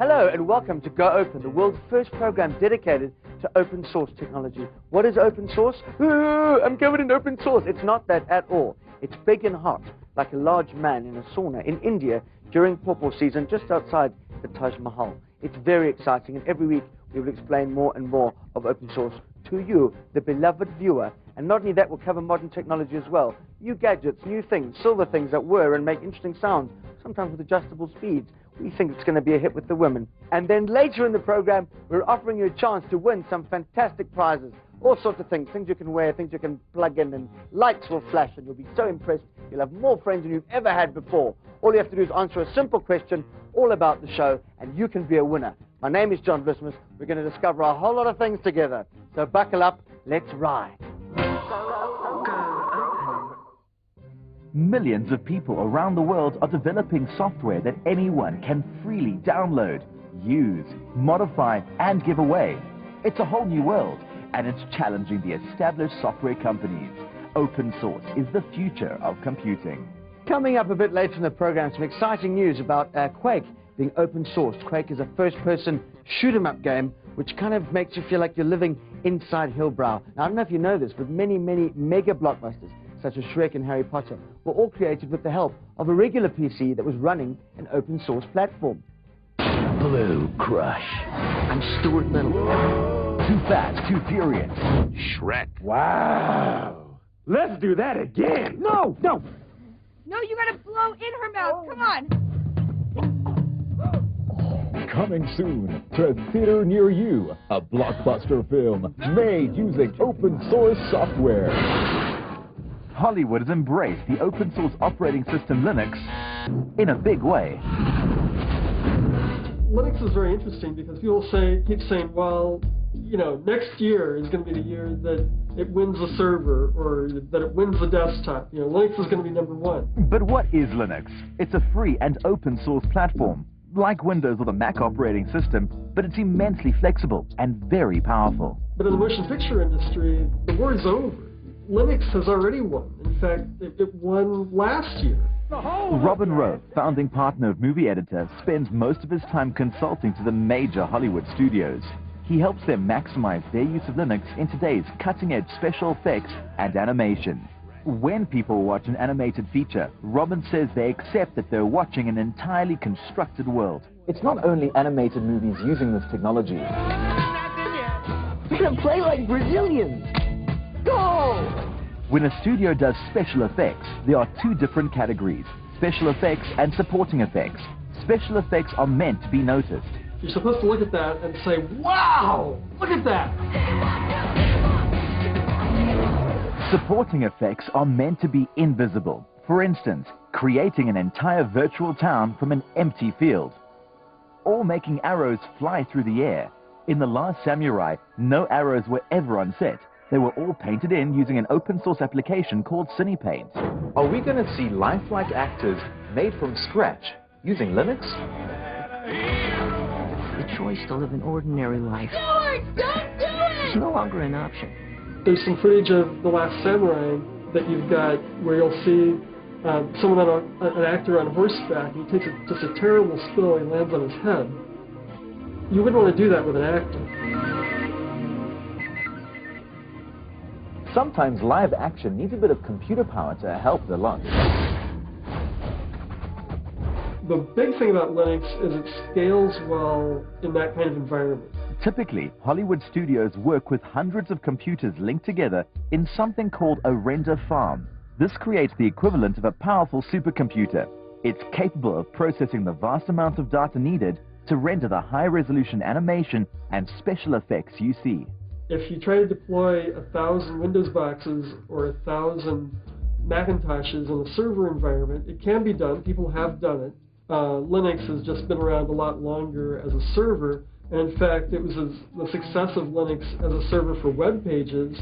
Hello and welcome to Go Open, the world's first program dedicated to open source technology. What is open source? I'm covered in open source. It's not that at all. It's big and hot, like a large man in a sauna in India during pawpaw season just outside the Taj Mahal. It's very exciting, and every week we will explain more and more of open source to you, the beloved viewer. And not only that, we'll cover modern technology as well. New gadgets, new things, silver things that whir and make interesting sounds, sometimes with adjustable speeds. We think it's going to be a hit with the women. And then later in the program, we're offering you a chance to win some fantastic prizes. All sorts of things you can wear, things you can plug in, and lights will flash, and you'll be so impressed. You'll have more friends than you've ever had before. All you have to do is answer a simple question all about the show, and you can be a winner. My name is John Blissmas. We're going to discover a whole lot of things together. So buckle up, let's ride. Millions of people around the world are developing software that anyone can freely download, use, modify, and give away. It's a whole new world, and it's challenging the established software companies. Open source is the future of computing. Coming up a bit later in the program, some exciting news about Quake being open sourced. Quake is a first-person shoot-'em-up game which kind of makes you feel like you're living inside Hillbrow. Now, I don't know if you know this, but many mega blockbusters such as Shrek and Harry Potter, were all created with the help of a regular PC that was running an open source platform. Blue Crush. I'm Stuart Little. Too Fast, Too Furious. Shrek. Wow. Let's do that again. No. No, you gotta blow in her mouth. Come on. Coming soon to a theater near you, a blockbuster film made using open source software. Hollywood has embraced the open source operating system Linux in a big way. Linux is very interesting because people keep saying, well, you know, next year is going to be the year that it wins the server or that it wins the desktop. You know, Linux is going to be #1. But what is Linux? It's a free and open source platform, like Windows or the Mac operating system, but it's immensely flexible and very powerful. But in the motion picture industry, the war is over. Linux has already won. In fact, it won last year. Robin Rowe, founding partner of Movie Editor, spends most of his time consulting to the major Hollywood studios. He helps them maximize their use of Linux in today's cutting-edge special effects and animation. When people watch an animated feature, Robin says they accept that they're watching an entirely constructed world. It's not only animated movies using this technology. We're gonna play like Brazilians. Go! When a studio does special effects, there are two different categories: special effects and supporting effects. Special effects are meant to be noticed. You're supposed to look at that and say, wow, look at that. Supporting effects are meant to be invisible. For instance, creating an entire virtual town from an empty field, or making arrows fly through the air. In The Last Samurai, no arrows were ever on set. They were all painted in using an open source application called CinePaint. Are we going to see lifelike actors made from scratch using Linux? The choice to live an ordinary life. Don't do it! It's no longer an option. There's some footage of The Last Samurai that you've got where you'll see an actor on horseback. He takes just a terrible spill. He lands on his head. You wouldn't want to do that with an actor. Sometimes live action needs a bit of computer power to help the launch. The big thing about Linux is it scales well in that kind of environment. Typically, Hollywood studios work with hundreds of computers linked together in something called a render farm. This creates the equivalent of a powerful supercomputer. It's capable of processing the vast amount of data needed to render the high-resolution animation and special effects you see. If you try to deploy 1,000 Windows boxes or 1,000 Macintoshes in a server environment, it can be done. People have done it. Linux has just been around a lot longer as a server, and in fact, it was the success of Linux as a server for web pages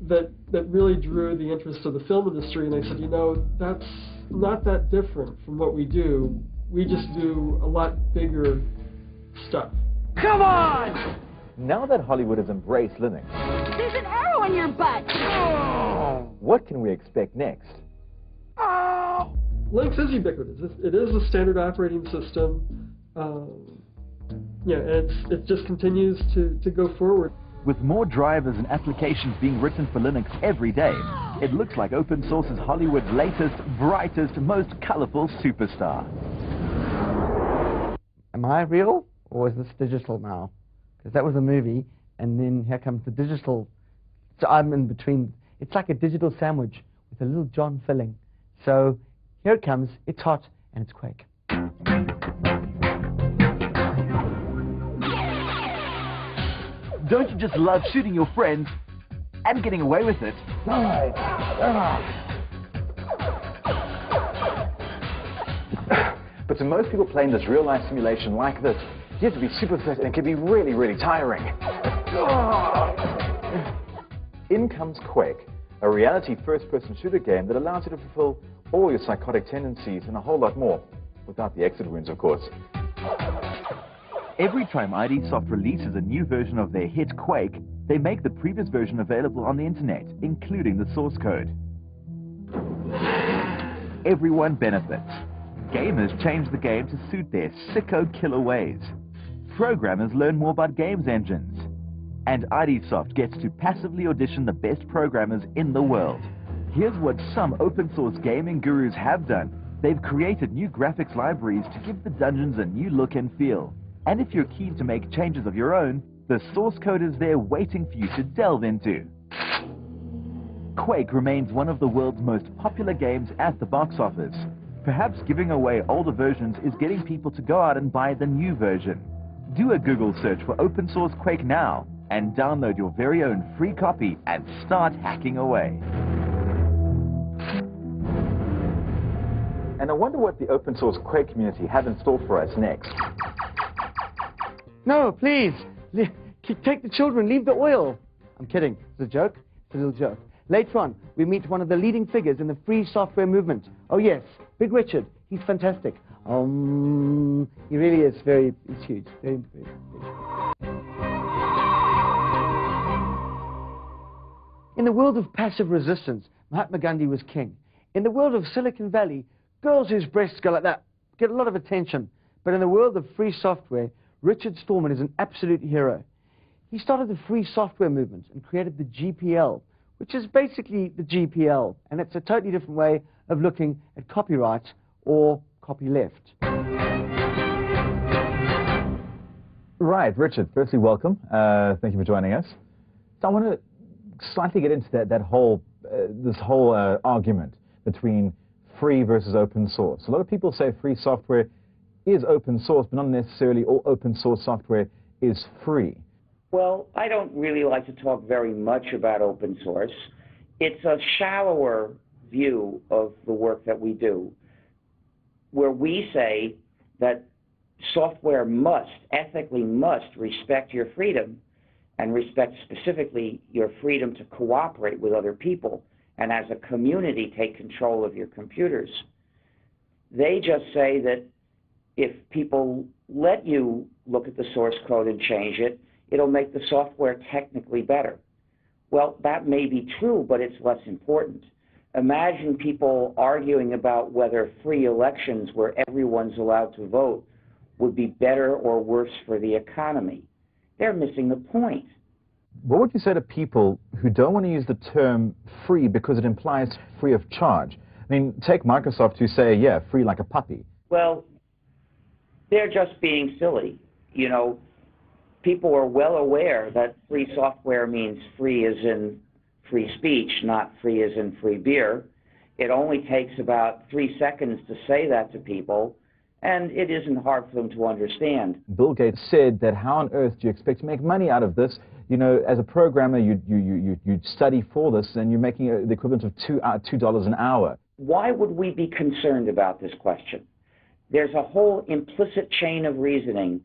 that really drew the interest of the film industry, and they said, you know, that's not that different from what we do. We just do a lot bigger stuff. Come on! Now that Hollywood has embraced Linux, There's an arrow in your butt. what can we expect next? Linux is ubiquitous. It is a standard operating system. Yeah, and it just continues to go forward. With more drivers and applications being written for Linux every day, it looks like open source is Hollywood's latest, brightest, most colorful superstar. Am I real, or is this digital now? Because that was a movie, and then here comes the digital. So I'm in between. It's like a digital sandwich with a little John filling. So here it comes. It's hot, and it's Quake. Don't you just love shooting your friends and getting away with it? But to most people playing this real-life simulation like this, you have to be super fit and it can be really, really tiring. In comes Quake, a reality first-person shooter game that allows you to fulfill all your psychotic tendencies and a whole lot more, without the exit wounds, of course. Every time ID Soft releases a new version of their hit Quake, they make the previous version available on the internet, including the source code. Everyone benefits. Gamers change the game to suit their sicko killer ways. Programmers learn more about games engines. And ID Soft gets to passively audition the best programmers in the world. Here's what some open source gaming gurus have done. They've created new graphics libraries to give the dungeons a new look and feel. And if you're keen to make changes of your own, the source code is there waiting for you to delve into. Quake remains one of the world's most popular games at the box office. Perhaps giving away older versions is getting people to go out and buy the new version. Do a Google search for open source Quake now and download your very own free copy and start hacking away. And I wonder what the open source Quake community have in store for us next. No, please. Take the children. Leave the oil. I'm kidding. It's a joke. It's a little joke. Later on, we meet one of the leading figures in the free software movement. Oh, yes. Big Richard. He's fantastic. He really is he's huge. Very, very big. In the world of passive resistance, Mahatma Gandhi was king. In the world of Silicon Valley, girls whose breasts go like that get a lot of attention. But in the world of free software, Richard Stallman is an absolute hero. He started the free software movement and created the GPL, which is basically the GPL, and it's a totally different way of looking at copyright or copyleft. Right, Richard, firstly, welcome. Thank you for joining us. So I want to slightly get into this whole argument between free versus open source. A lot of people say free software is open source, but not necessarily all open source software is free. Well, I don't really like to talk very much about open source. It's a shallower view of the work that we do, where we say that software ethically must respect your freedom and respect specifically your freedom to cooperate with other people and as a community take control of your computers. They just say that if people let you look at the source code and change it, it'll make the software technically better. Well, that may be true, but it's less important. Imagine people arguing about whether free elections where everyone's allowed to vote would be better or worse for the economy. They're missing the point. What would you say to people who don't want to use the term free because it implies free of charge? I mean, take Microsoft who say, yeah, free like a puppy. Well, they're just being silly. You know, people are well aware that free software means free as in free speech, not free as in free beer. It only takes about 3 seconds to say that to people, and it isn't hard for them to understand. Bill Gates said that how on earth do you expect to make money out of this? You know, as a programmer, you'd study for this, and you're making the equivalent of $2 an hour. Why would we be concerned about this question? There's a whole implicit chain of reasoning